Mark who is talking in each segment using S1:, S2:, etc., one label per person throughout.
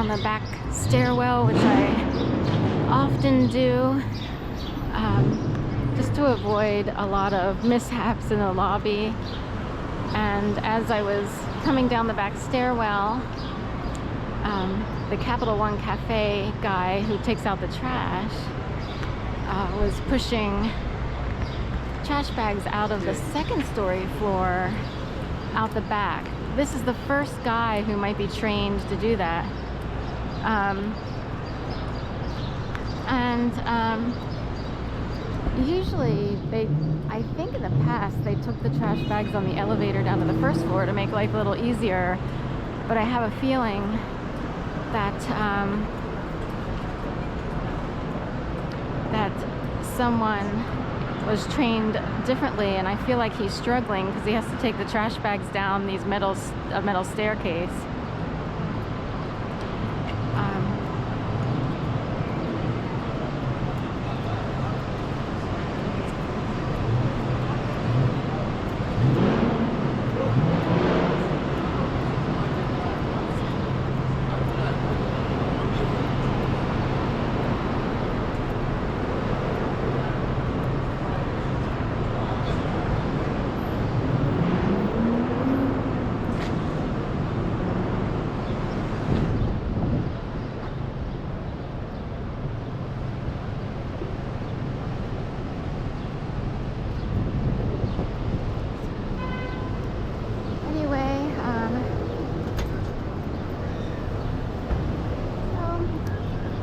S1: down the back stairwell, which I often do, just to avoid a lot of mishaps in the lobby. And as I was coming down the back stairwell, the Capital One Cafe guy who takes out the trash was pushing trash bags out of the second story floor out the back. This is the first guy who might be trained to do that. Usually I think in the past they took the trash bags on the elevator down to the first floor to make life a little easier, but I have a feeling that that someone was trained differently, and I feel like he's struggling because he has to take the trash bags down these metal staircase.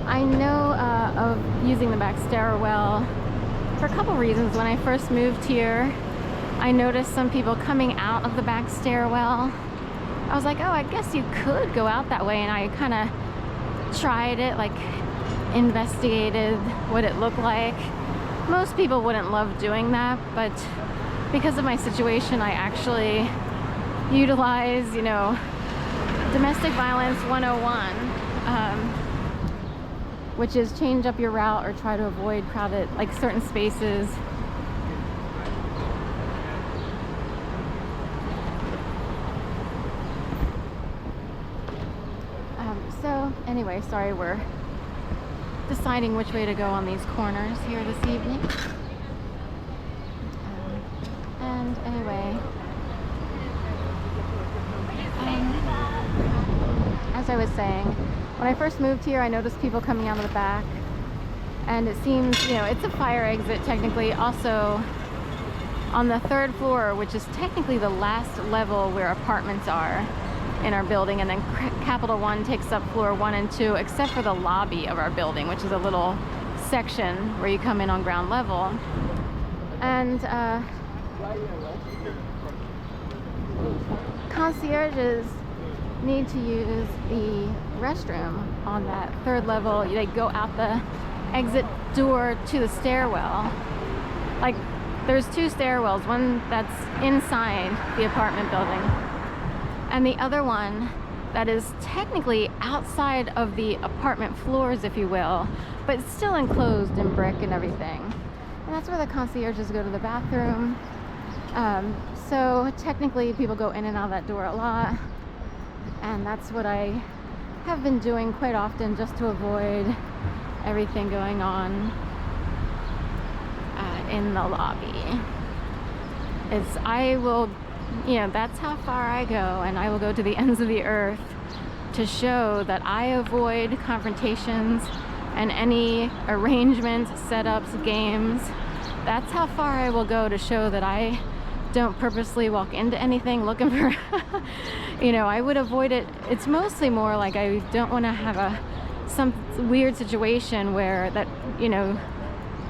S1: I know of using the back stairwell for a couple reasons. When I first moved here, I noticed some people coming out of the back stairwell. I was like, oh, I guess you could go out that way, and I kind of tried it, like investigated what it looked like. Most people wouldn't love doing that, but because of my situation, I actually utilize, domestic violence 101. Which is change up your route or try to avoid crowded, like certain spaces. So anyway, sorry, we're deciding which way to go on these corners here this evening. And anyway, as I was saying, when I first moved here, I noticed people coming out of the back, and it seems, it's a fire exit technically. Also, on the third floor, which is technically the last level where apartments are in our building, and then Capital One takes up floor 1 and 2, except for the lobby of our building, which is a little section where you come in on ground level. And concierges need to use the restroom on that third level. They go out the exit door to the stairwell. Like, there's 2 stairwells, one that's inside the apartment building, and the other one that is technically outside of the apartment floors, if you will, but it's still enclosed in brick and everything. And that's where the concierges go to the bathroom. So technically people go in and out of that door a lot. And that's what I have been doing quite often, just to avoid everything going on in the lobby. I will, that's how far I go, and I will go to the ends of the earth to show that I avoid confrontations and any arrangements, setups, games. That's how far I will go to show that I don't purposely walk into anything looking for I would avoid it. It's mostly more like I don't want to have some weird situation where that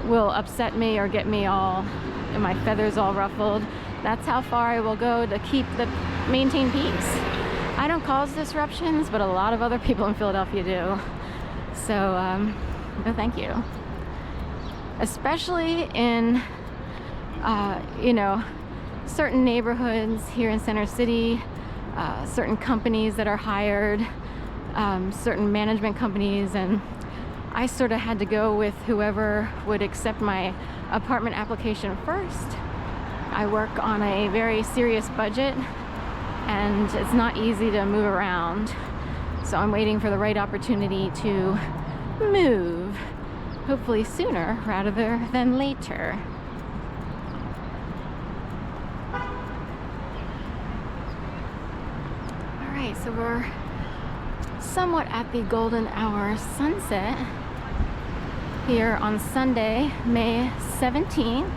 S1: will upset me or get me all, my feathers all ruffled. That's how far I will go to maintain peace. I don't cause disruptions, but a lot of other people in Philadelphia do. So no thank you. Especially in certain neighborhoods here in Center City, certain companies that are hired, certain management companies, and I sort of had to go with whoever would accept my apartment application first. I work on a very serious budget, and it's not easy to move around. So I'm waiting for the right opportunity to move, hopefully sooner rather than later. All right, so we're somewhat at the golden hour sunset here on Sunday, May 17th.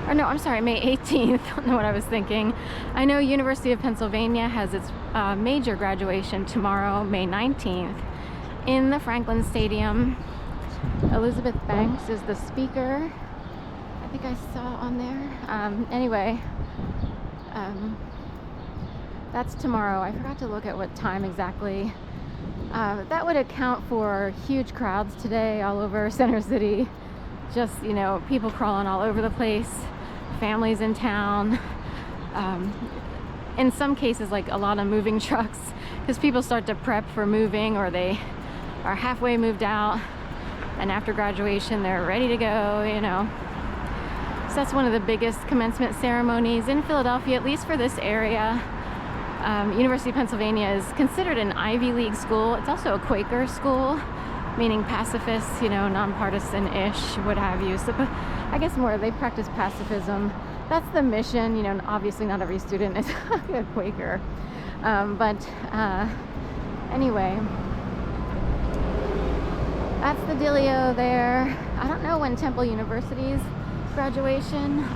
S1: Or no, I'm sorry, May 18th. I don't know what I was thinking. I know University of Pennsylvania has its major graduation tomorrow, May 19th, in the Franklin Stadium. Elizabeth Banks is the speaker. I think I saw on there. Anyway, that's tomorrow. I forgot to look at what time exactly. That would account for huge crowds today all over Center City. Just, you know, people crawling all over the place, families in town. In some cases, like a lot of moving trucks, because people start to prep for moving, or they are halfway moved out, and after graduation they're ready to go, you know. So that's one of the biggest commencement ceremonies in Philadelphia, at least for this area. University of Pennsylvania is considered an Ivy League school. It's also a Quaker school, meaning pacifists, you know, nonpartisan-ish, what have you. So, but I guess more they practice pacifism. That's the mission, you know. Obviously not every student is a Quaker, anyway, that's the dealio there. I don't know when Temple University's graduation.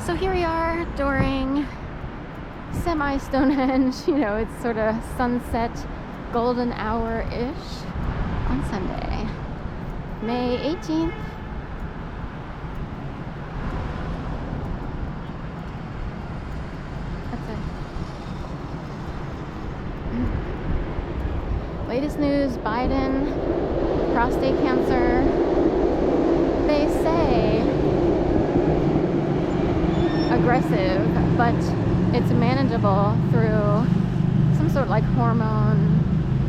S1: So here we are during semi-Stonehenge, you know, it's sort of sunset, golden hour-ish on Sunday, May 18th. That's it. Latest news, Biden, prostate cancer. They say aggressive, but it's manageable through some sort of like hormone